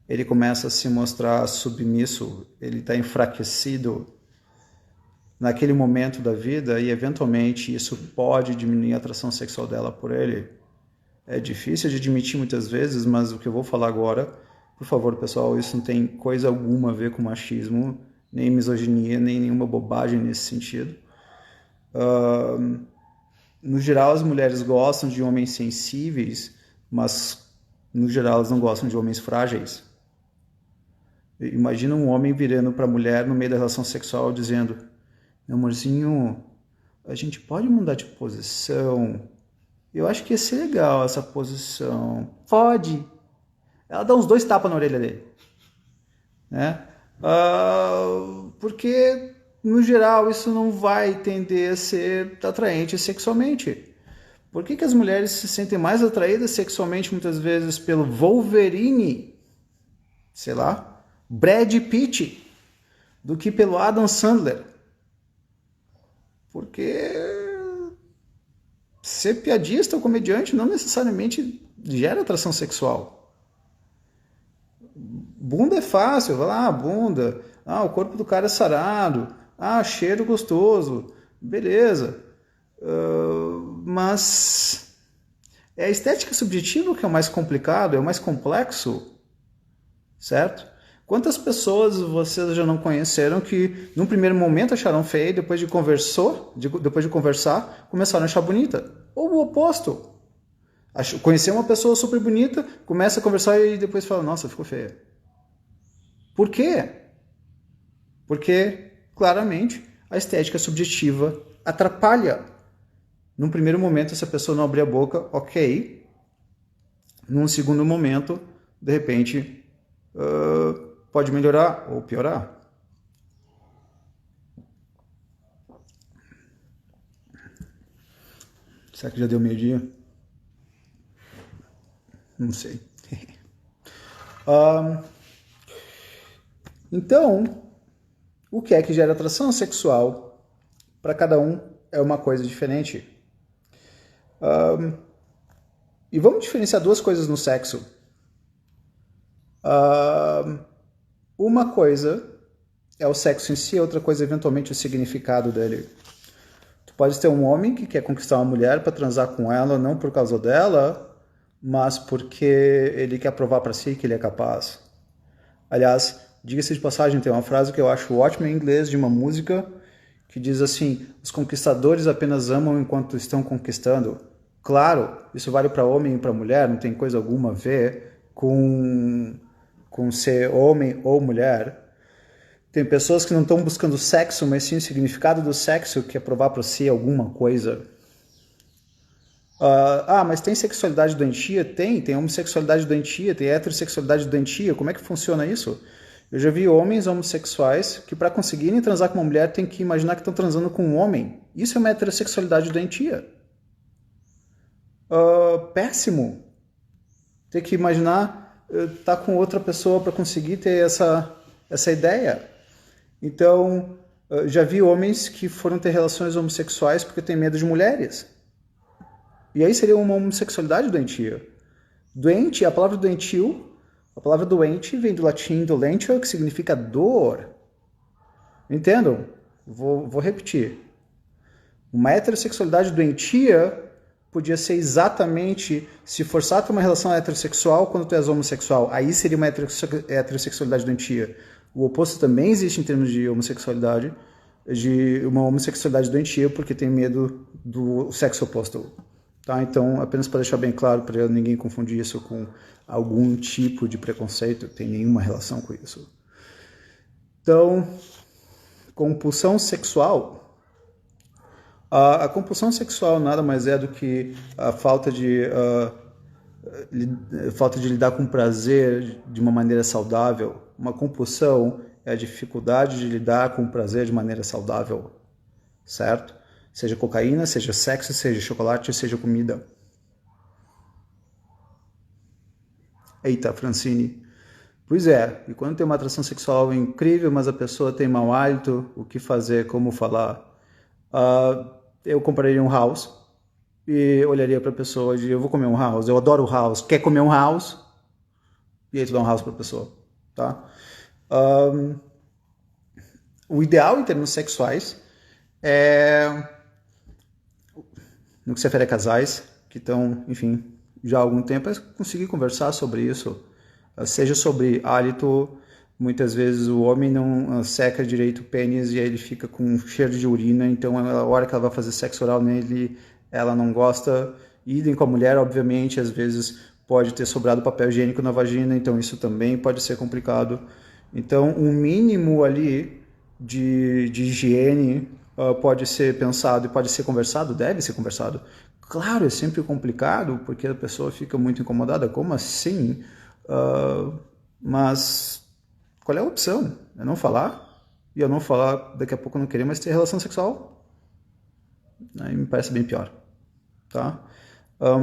Ele começa a se mostrar submisso. Ele está enfraquecido naquele momento da vida e, eventualmente, isso pode diminuir a atração sexual dela por ele. É difícil de admitir muitas vezes, mas o que eu vou falar agora, por favor, pessoal, isso não tem coisa alguma a ver com machismo, nem misoginia, nem nenhuma bobagem nesse sentido. No geral, as mulheres gostam de homens sensíveis, mas, no geral, elas não gostam de homens frágeis. Imagina um homem virando para a mulher no meio da relação sexual dizendo, meu amorzinho, a gente pode mudar de posição? Eu acho que ia ser legal essa posição. Pode. Ela dá uns 2 tapas na orelha dele. Né? Porque, no geral, isso não vai tender a ser atraente sexualmente. Por que as mulheres se sentem mais atraídas sexualmente, muitas vezes, pelo Wolverine, sei lá, Brad Pitt, do que pelo Adam Sandler? Porque ser piadista ou comediante não necessariamente gera atração sexual. Bunda é fácil, vai lá, bunda. O corpo do cara é sarado. Cheiro gostoso. Beleza. Mas é a estética subjetiva que é o mais complicado, é o mais complexo. Certo? Quantas pessoas vocês já não conheceram que, num primeiro momento, acharam feia e depois de conversar, começaram a achar bonita? Ou o oposto. Conhecer uma pessoa super bonita, começa a conversar e depois fala, nossa, ficou feia. Por quê? Porque, claramente, a estética subjetiva atrapalha. Num primeiro momento, se a pessoa não abrir a boca, ok. Num segundo momento, de repente, pode melhorar ou piorar. Será que já deu meio-dia? Não sei. Então, o que é que gera atração sexual? Para cada um é uma coisa diferente. E vamos diferenciar 2 coisas no sexo. Uma coisa é o sexo em si, outra coisa eventualmente o significado dele. Tu pode ter um homem que quer conquistar uma mulher para transar com ela, não por causa dela, mas porque ele quer provar para si que ele é capaz. Aliás, diga-se de passagem, tem uma frase que eu acho ótima em inglês de uma música que diz assim, os conquistadores apenas amam enquanto estão conquistando. Claro, isso vale para homem e para mulher, não tem coisa alguma a ver com ser homem ou mulher. Tem pessoas que não estão buscando sexo, mas sim o significado do sexo, que é provar para si alguma coisa. Mas tem sexualidade doentia? Tem homossexualidade doentia, tem heterossexualidade doentia. Como é que funciona isso? Eu já vi homens homossexuais que, para conseguirem transar com uma mulher, tem que imaginar que estão transando com um homem. Isso é uma heterossexualidade doentia. Péssimo. Ter que imaginar estar com outra pessoa para conseguir ter essa ideia. Então, já vi homens que foram ter relações homossexuais porque têm medo de mulheres. E aí seria uma homossexualidade doentia. Doente, a palavra doentio, a palavra doente vem do latim dolentio, que significa dor. Entendam? Vou repetir. Uma heterossexualidade doentia podia ser exatamente se forçar a ter uma relação heterossexual quando tu és homossexual. Aí seria uma heterossexualidade doentia. O oposto também existe em termos de homossexualidade, de uma homossexualidade doentia porque tem medo do sexo oposto. Tá? Então, apenas para deixar bem claro, para ninguém confundir isso com algum tipo de preconceito, tem nenhuma relação com isso. Então, compulsão sexual. A compulsão sexual nada mais é do que a falta de lidar com prazer de uma maneira saudável. Uma compulsão é a dificuldade de lidar com prazer de maneira saudável, certo? Seja cocaína, seja sexo, seja chocolate, seja comida. Eita, Francine. Pois é, e quando tem uma atração sexual incrível, mas a pessoa tem mau hálito, o que fazer, como falar? Eu compraria um house e olharia para a pessoa e diria, eu vou comer um house, eu adoro house, quer comer um house? E aí tu dá um house para a pessoa, tá? O ideal em termos sexuais é, no que se refere a casais que estão, enfim, já há algum tempo, é conseguir conversar sobre isso, seja sobre hálito. Muitas vezes o homem não seca direito o pênis e aí ele fica com cheiro de urina, então a hora que ela vai fazer sexo oral nele, ela não gosta. Idem com a mulher, obviamente, às vezes pode ter sobrado papel higiênico na vagina, então isso também pode ser complicado. Então, um mínimo ali de higiene pode ser pensado e pode ser conversado, deve ser conversado. Claro, é sempre complicado, porque a pessoa fica muito incomodada, como assim? Mas qual é a opção? É não falar? E eu não falar, daqui a pouco eu não querer mais ter relação sexual? Aí me parece bem pior, tá?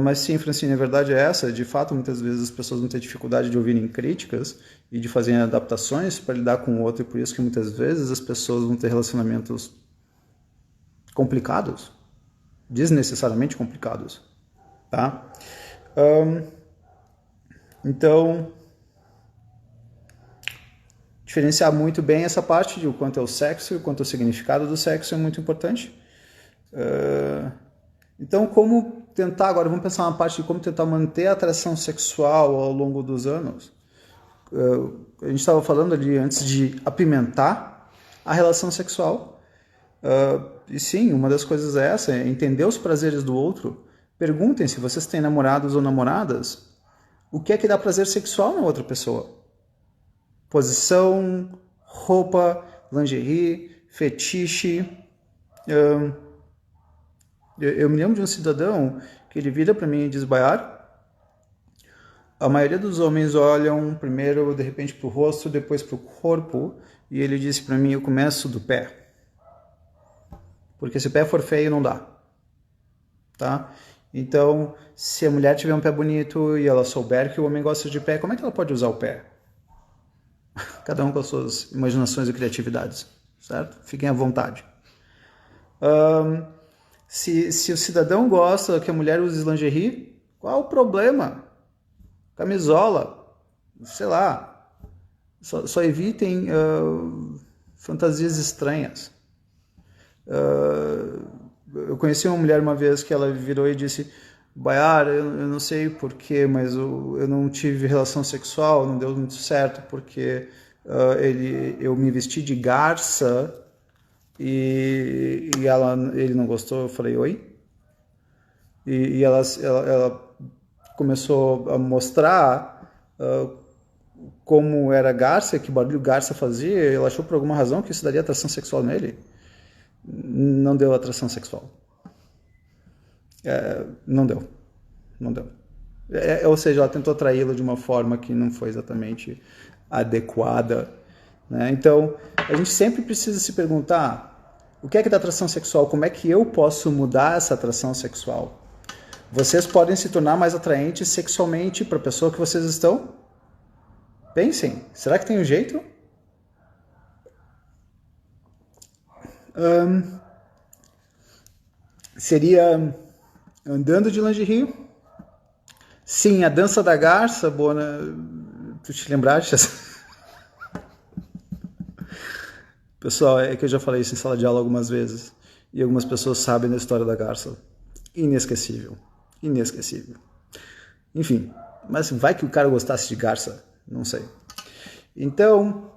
Mas sim, Francine, a verdade é essa. De fato, muitas vezes as pessoas vão ter dificuldade de ouvirem críticas e de fazerem adaptações para lidar com o outro, e por isso que muitas vezes as pessoas vão ter relacionamentos complicados, desnecessariamente complicados, tá? Então, diferenciar muito bem essa parte de o quanto é o sexo e o quanto é o significado do sexo é muito importante. Então, como tentar, agora vamos pensar na parte de como tentar manter a atração sexual ao longo dos anos. A gente estava falando ali antes de apimentar a relação sexual. E sim, uma das coisas é essa, é entender os prazeres do outro. Perguntem se vocês têm namorados ou namoradas, o que é que dá prazer sexual na outra pessoa. Posição, roupa, lingerie, fetiche. Eu me lembro de um cidadão que ele vira para mim e diz, Bayar, a maioria dos homens olham primeiro, de repente, para o rosto, depois para o corpo, e ele disse para mim, eu começo do pé. Porque se o pé for feio, não dá. Tá? Então, se a mulher tiver um pé bonito e ela souber que o homem gosta de pé, como é que ela pode usar o pé? Cada um com as suas imaginações e criatividades, certo? Fiquem à vontade. Se o cidadão gosta que a mulher use lingerie, qual o problema? Camisola, sei lá. Só evitem fantasias estranhas. Eu conheci uma mulher uma vez que ela virou e disse, Bayar, eu não sei porquê, mas eu não tive relação sexual, não deu muito certo, porque eu me vesti de garça e ele não gostou. Eu falei, oi? E ela começou a mostrar como era garça, que barulho garça fazia. Ela achou por alguma razão que isso daria atração sexual nele. Não deu atração sexual. Não deu. Ou seja, ela tentou atraí-lo de uma forma que não foi exatamente adequada, né? Então, a gente sempre precisa se perguntar, o que é que dá atração sexual? Como é que eu posso mudar essa atração sexual? Vocês podem se tornar mais atraentes sexualmente para a pessoa que vocês estão? Pensem, será que tem um jeito? Seria andando de lingerie. Sim, a dança da garça, Bona. Tu te lembraste? Pessoal, é que eu já falei isso em sala de aula algumas vezes. E algumas pessoas sabem da história da garça. Inesquecível. Enfim, mas vai que o cara gostasse de garça? Não sei. Então,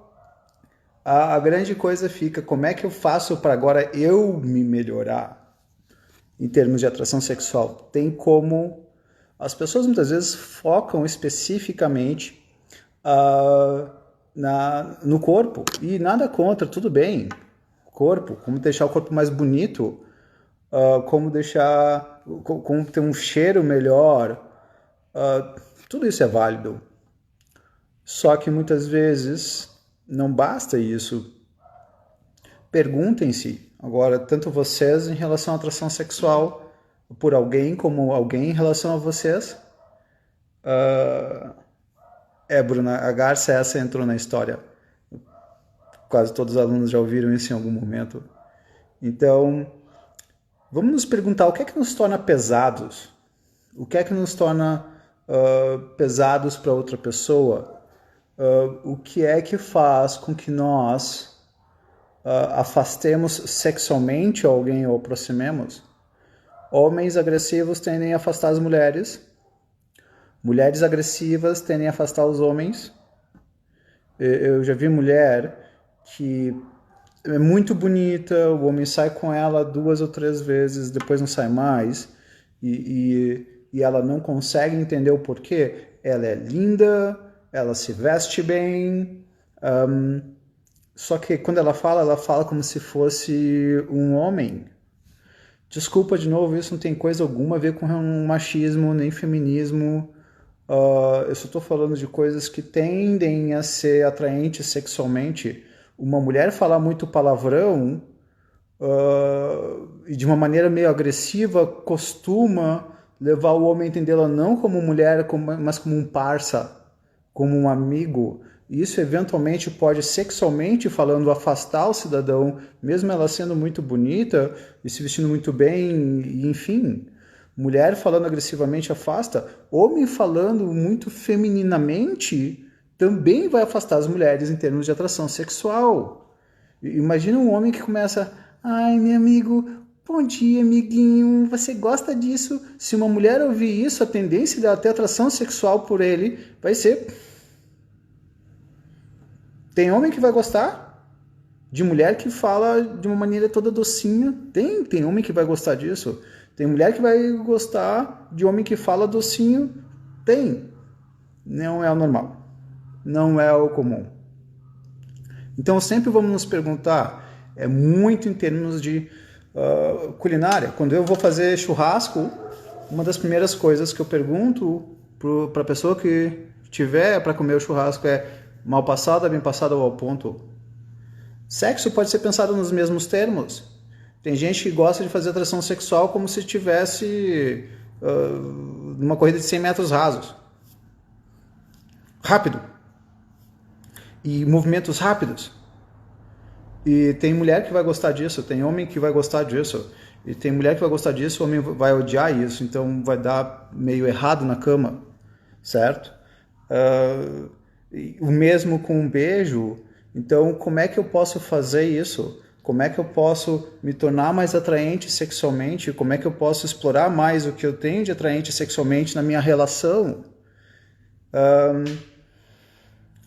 a grande coisa fica, como é que eu faço para agora eu me melhorar? em termos de atração sexual. Tem como as pessoas muitas vezes focam especificamente no corpo, e nada contra, tudo bem, corpo, como deixar o corpo mais bonito, como ter um cheiro melhor, tudo isso é válido. Só que muitas vezes não basta isso. Perguntem-se, agora, tanto vocês em relação à atração sexual por alguém, como alguém em relação a vocês. Bruna, a Garça essa entrou na história. Quase todos os alunos já ouviram isso em algum momento. Então, vamos nos perguntar o que é que nos torna pesados? O que é que nos torna pesados para outra pessoa? O que é que faz com que nós afastemos sexualmente alguém ou aproximemos? Homens agressivos tendem a afastar as mulheres. Mulheres agressivas tendem a afastar os homens. Eu já vi mulher que é muito bonita, o homem sai com ela 2 ou 3 vezes, depois não sai mais, e ela não consegue entender o porquê. Ela é linda, ela se veste bem, só que quando ela fala como se fosse um homem. Desculpa de novo, isso não tem coisa alguma a ver com machismo, nem feminismo. Eu só estou falando de coisas que tendem a ser atraentes sexualmente. Uma mulher falar muito palavrão e de uma maneira meio agressiva costuma levar o homem a entendê-la não como mulher, mas como um parça, como um amigo. Isso eventualmente pode, sexualmente falando, afastar o cidadão, mesmo ela sendo muito bonita e se vestindo muito bem, enfim. Mulher falando agressivamente afasta. Homem falando muito femininamente também vai afastar as mulheres em termos de atração sexual. Imagina um homem que começa: ai, meu amigo, bom dia, amiguinho, você gosta disso? Se uma mulher ouvir isso, a tendência dela ter atração sexual por ele vai ser... Tem homem que vai gostar de mulher que fala de uma maneira toda docinha. Tem homem que vai gostar disso. Tem mulher que vai gostar de homem que fala docinho. Tem. Não é o normal. Não é o comum. Então sempre vamos nos perguntar, é muito em termos de culinária. Quando eu vou fazer churrasco, uma das primeiras coisas que eu pergunto para a pessoa que tiver para comer o churrasco é: mal passada, bem passada ou ao ponto? Sexo pode ser pensado nos mesmos termos. Tem gente que gosta de fazer atração sexual como se tivesse numa corrida de 100 metros rasos. Rápido. E movimentos rápidos. E tem mulher que vai gostar disso, tem homem que vai gostar disso. E tem mulher que vai gostar disso, o homem vai odiar isso. Então vai dar meio errado na cama, certo? O mesmo com um beijo. Então, como é que eu posso fazer isso? Como é que eu posso me tornar mais atraente sexualmente? Como é que eu posso explorar mais o que eu tenho de atraente sexualmente na minha relação?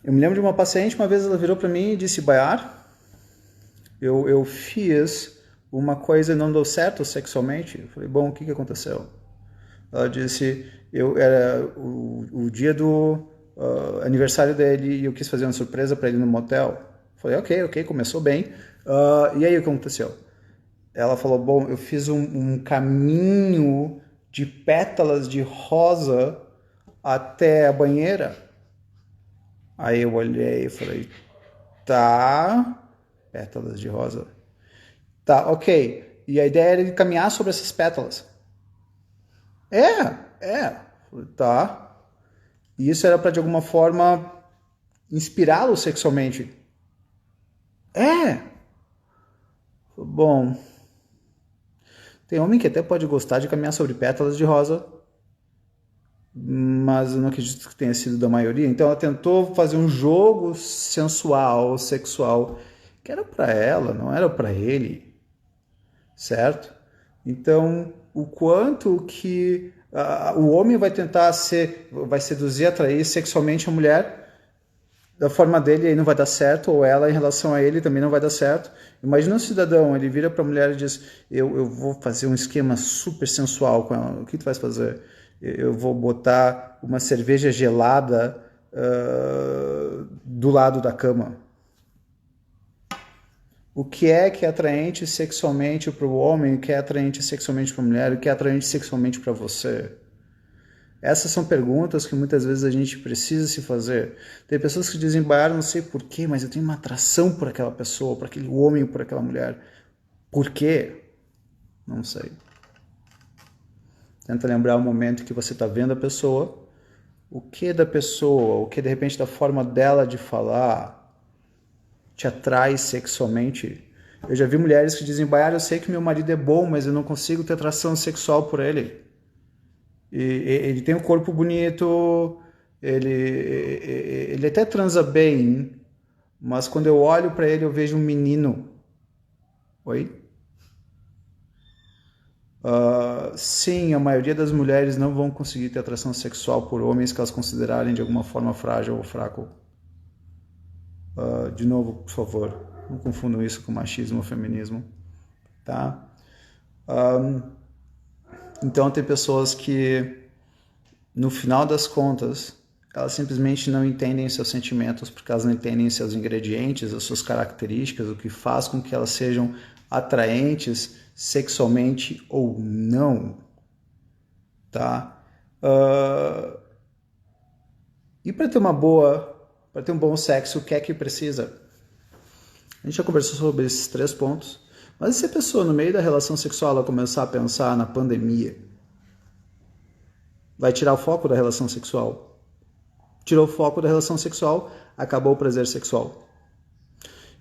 Eu me lembro de uma paciente, uma vez ela virou para mim e disse: Bayar, eu fiz uma coisa e não deu certo sexualmente. Eu falei: bom, o que aconteceu? Ela disse: era o dia do aniversário dele e eu quis fazer uma surpresa para ele no motel. Eu falei: ok, começou bem. E aí o que aconteceu? Ela falou: bom, eu fiz um caminho de pétalas de rosa até a banheira. Aí eu olhei e falei: tá, pétalas de rosa. Tá, ok. E a ideia era de caminhar sobre essas pétalas. Tá. E isso era para, de alguma forma, inspirá-lo sexualmente. Bom, tem homem que até pode gostar de caminhar sobre pétalas de rosa, mas eu não acredito que tenha sido da maioria. Então ela tentou fazer um jogo sensual, sexual, que era para ela, não era para ele, certo? Então, o quanto que o homem vai tentar vai seduzir, atrair sexualmente a mulher, da forma dele aí não vai dar certo, ou ela em relação a ele também não vai dar certo. Imagina um cidadão, ele vira para a mulher e diz, eu vou fazer um esquema super sensual com ela. O que tu vai fazer? Eu vou botar uma cerveja gelada do lado da cama. O que é atraente sexualmente para o homem, o que é atraente sexualmente para a mulher, o que é atraente sexualmente para você? Essas são perguntas que muitas vezes a gente precisa se fazer. Tem pessoas que dizem, eu não sei porquê, mas eu tenho uma atração por aquela pessoa, por aquele homem, por aquela mulher. Por quê? Não sei. Tenta lembrar o momento que você está vendo a pessoa, o que da pessoa, o que de repente da forma dela de falar te atrai sexualmente. Eu já vi mulheres que dizem, eu sei que meu marido é bom, mas eu não consigo ter atração sexual por ele. E ele tem um corpo bonito, ele até transa bem, mas quando eu olho para ele eu vejo um menino. Oi? Sim, a maioria das mulheres não vão conseguir ter atração sexual por homens que elas considerarem de alguma forma frágil ou fraco. De novo, por favor, não confundam isso com machismo ou feminismo, tá? Então tem pessoas que, no final das contas, elas simplesmente não entendem seus sentimentos porque elas não entendem seus ingredientes, as suas características, o que faz com que elas sejam atraentes sexualmente ou não, tá? E para ter um bom sexo, o que é que precisa? A gente já conversou sobre esses 3 pontos, mas se a pessoa no meio da relação sexual ela começar a pensar na pandemia, vai tirar o foco da relação sexual. Tirou o foco da relação sexual, acabou o prazer sexual.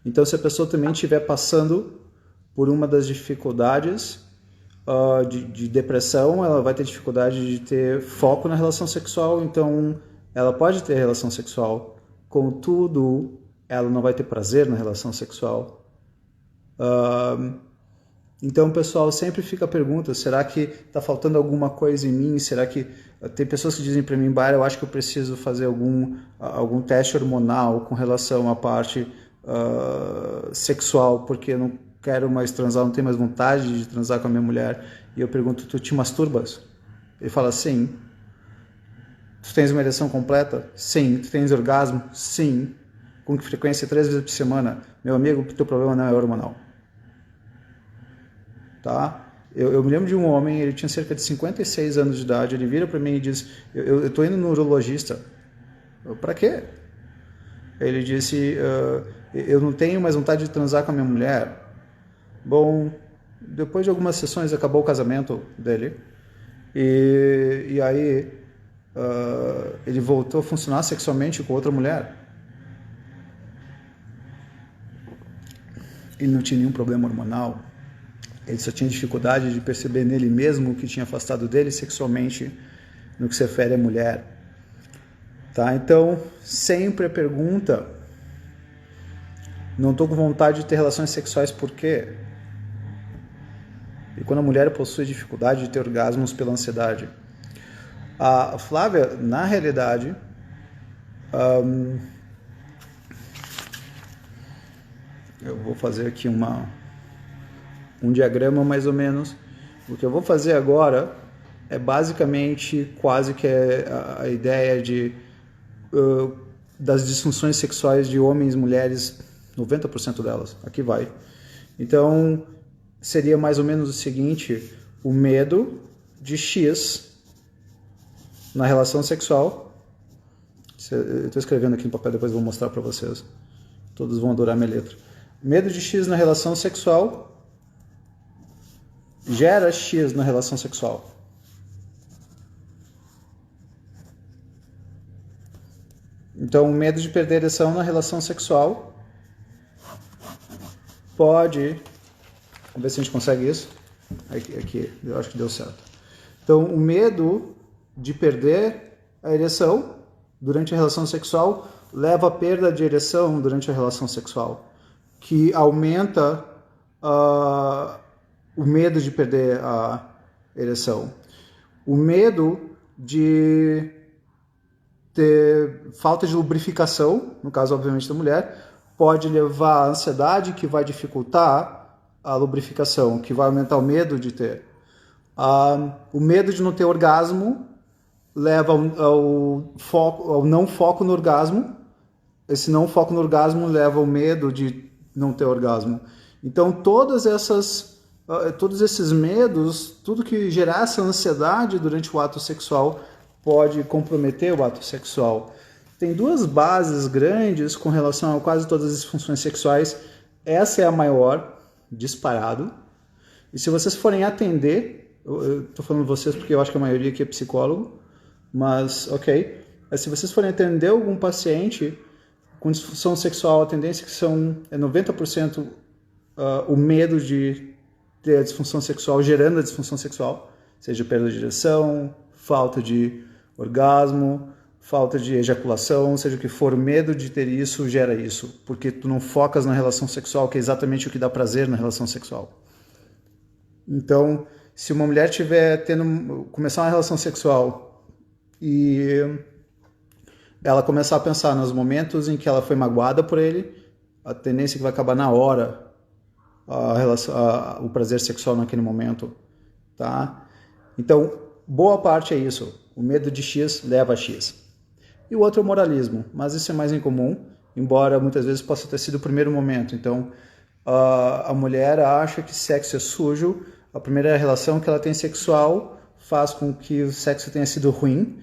Então, se a pessoa também estiver passando por uma das dificuldades de depressão, ela vai ter dificuldade de ter foco na relação sexual, então ela pode ter relação sexual, contudo, ela não vai ter prazer na relação sexual. Então o pessoal sempre fica a pergunta, será que está faltando alguma coisa em mim? Será que tem pessoas que dizem para mim, eu acho que eu preciso fazer algum teste hormonal com relação à parte sexual, porque eu não quero mais transar, não tenho mais vontade de transar com a minha mulher. E eu pergunto, tu te masturbas? Ele fala, sim. Tu tens uma ereção completa? Sim. Tu tens orgasmo? Sim. Com que frequência? 3 vezes por semana? Meu amigo, o teu problema não é hormonal. Tá? Eu me lembro de um homem, ele tinha cerca de 56 anos de idade, ele vira para mim e diz, eu tô indo no urologista. Para quê? Ele disse, eu não tenho mais vontade de transar com a minha mulher. Bom, depois de algumas sessões acabou o casamento dele e aí ele voltou a funcionar sexualmente com outra mulher. Ele não tinha nenhum problema hormonal. Ele só tinha dificuldade de perceber nele mesmo o que tinha afastado dele sexualmente no que se refere à mulher. Tá? Então, sempre a pergunta, não estou com vontade de ter relações sexuais por quê? E quando a mulher possui dificuldade de ter orgasmos pela ansiedade. A Flávia, na realidade, eu vou fazer aqui um diagrama mais ou menos. O que eu vou fazer agora é basicamente quase que a ideia das disfunções sexuais de homens e mulheres, 90% delas. Aqui vai. Então, seria mais ou menos o seguinte, o medo de X na relação sexual. Eu estou escrevendo aqui no papel, depois eu vou mostrar para vocês. Todos vão adorar minha letra. Medo de X na relação sexual gera X na relação sexual. Então, o medo de perder a ereção na relação sexual pode... Vamos ver se a gente consegue isso. Aqui, eu acho que deu certo. Então, o medo de perder a ereção durante a relação sexual leva à perda de ereção durante a relação sexual, que aumenta o medo de perder a ereção. O medo de ter falta de lubrificação, no caso, obviamente, da mulher, pode levar à ansiedade, que vai dificultar a lubrificação, que vai aumentar o medo de ter. O medo de não ter orgasmo leva ao não foco no orgasmo. Esse não foco no orgasmo leva ao medo de não ter orgasmo. Então, todos esses medos, tudo que gerasse ansiedade durante o ato sexual pode comprometer o ato sexual. Tem duas bases grandes com relação a quase todas as disfunções sexuais. Essa é a maior, disparado. E se vocês forem atender, eu estou falando vocês porque eu acho que a maioria aqui é psicólogo, mas ok. Se vocês forem atender algum paciente com disfunção sexual, a tendência que são 90% o medo de ter a disfunção sexual gerando a disfunção sexual, seja perda de ereção, falta de orgasmo, falta de ejaculação, seja o que for, o medo de ter isso gera isso, porque tu não focas na relação sexual, que é exatamente o que dá prazer na relação sexual. Então, se uma mulher começar uma relação sexual e ela começar a pensar nos momentos em que ela foi magoada por ele, a tendência é que vai acabar na hora o prazer sexual naquele momento, tá? Então, boa parte é isso. O medo de X leva a X. E o outro é o moralismo, mas isso é mais incomum, embora muitas vezes possa ter sido o primeiro momento. Então, a mulher acha que sexo é sujo, a primeira relação que ela tem sexual faz com que o sexo tenha sido ruim,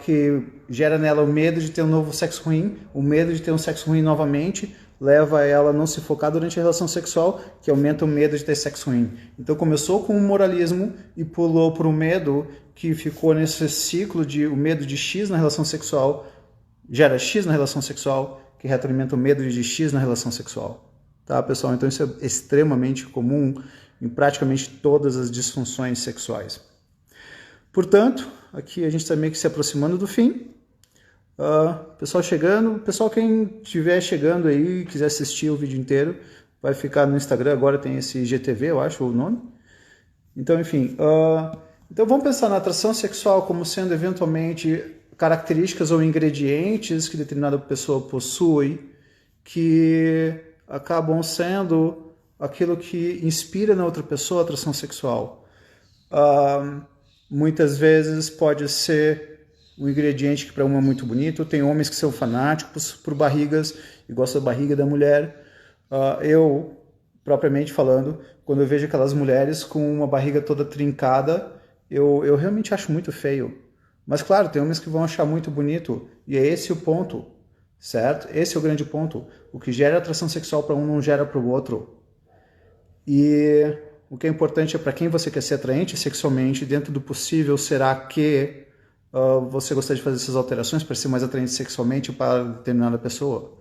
que gera nela o medo de ter um novo sexo ruim, o medo de ter um sexo ruim novamente, leva ela a não se focar durante a relação sexual, que aumenta o medo de ter sexo ruim. Então começou com o moralismo e pulou para o medo, que ficou nesse ciclo de o medo de X na relação sexual, gera X na relação sexual, que retroalimenta o medo de X na relação sexual. Tá, pessoal? Então isso é extremamente comum em praticamente todas as disfunções sexuais. Portanto, aqui a gente está meio que se aproximando do fim. Pessoal chegando, pessoal, quem estiver chegando aí e quiser assistir o vídeo inteiro, vai ficar no Instagram, agora tem esse IGTV, eu acho o nome. Então, enfim, então vamos pensar na atração sexual como sendo eventualmente características ou ingredientes que determinada pessoa possui, que acabam sendo aquilo que inspira na outra pessoa a atração sexual. Muitas vezes pode ser um ingrediente que para uma é muito bonito. Tem homens que são fanáticos por barrigas e gostam da barriga da mulher. Eu, propriamente falando, quando eu vejo aquelas mulheres com uma barriga toda trincada, eu realmente acho muito feio. Mas claro, tem homens que vão achar muito bonito, e é esse o ponto, certo? Esse é o grande ponto. O que gera atração sexual para um não gera para o outro. E o que é importante é para quem você quer ser atraente sexualmente, dentro do possível, será que você gostaria de fazer essas alterações para ser mais atraente sexualmente para determinada pessoa?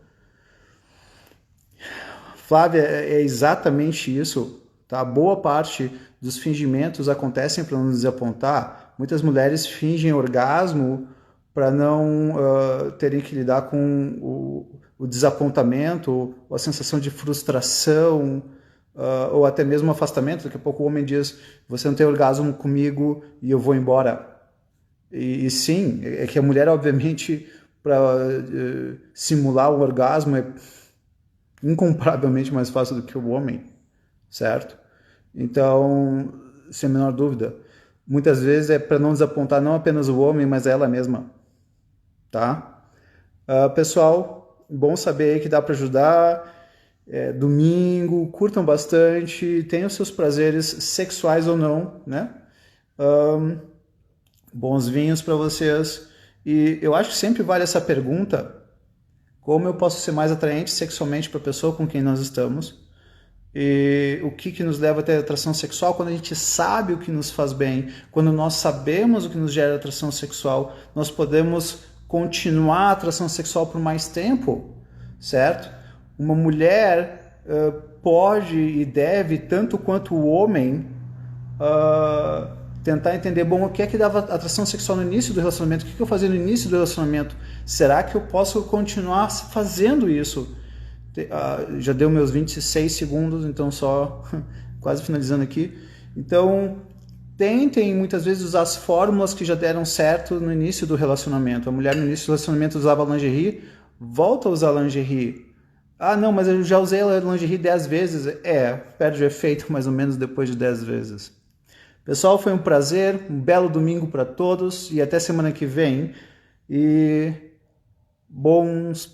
Flávia, é exatamente isso. Tá? Boa parte dos fingimentos acontecem para não desapontar. Muitas mulheres fingem orgasmo para não terem que lidar com o desapontamento, ou a sensação de frustração, ou até mesmo afastamento. Daqui a pouco o homem diz, você não tem orgasmo comigo e eu vou embora. E sim, é que a mulher, obviamente, para simular o orgasmo é incomparavelmente mais fácil do que o homem, certo? Então, sem a menor dúvida, muitas vezes é para não desapontar não apenas o homem, mas ela mesma, tá? Pessoal, bom saber aí que dá para ajudar. Domingo, curtam bastante, tenham seus prazeres sexuais ou não, né? Bons vinhos para vocês. E eu acho que sempre vale essa pergunta: como eu posso ser mais atraente sexualmente para a pessoa com quem nós estamos? E o que nos leva a ter atração sexual? Quando a gente sabe o que nos faz bem, quando nós sabemos o que nos gera atração sexual, nós podemos continuar a atração sexual por mais tempo, certo? Uma mulher pode e deve, tanto quanto o homem, tentar entender, bom, o que é que dava atração sexual no início do relacionamento? O que eu fazia no início do relacionamento? Será que eu posso continuar fazendo isso? Já deu meus 26 segundos, então só quase finalizando aqui. Então, tentem muitas vezes usar as fórmulas que já deram certo no início do relacionamento. A mulher no início do relacionamento usava lingerie, volta a usar lingerie. Ah, não, mas eu já usei a lingerie 10 vezes. Perde o efeito mais ou menos depois de 10 vezes. Pessoal, foi um prazer, um belo domingo para todos e até semana que vem. E bons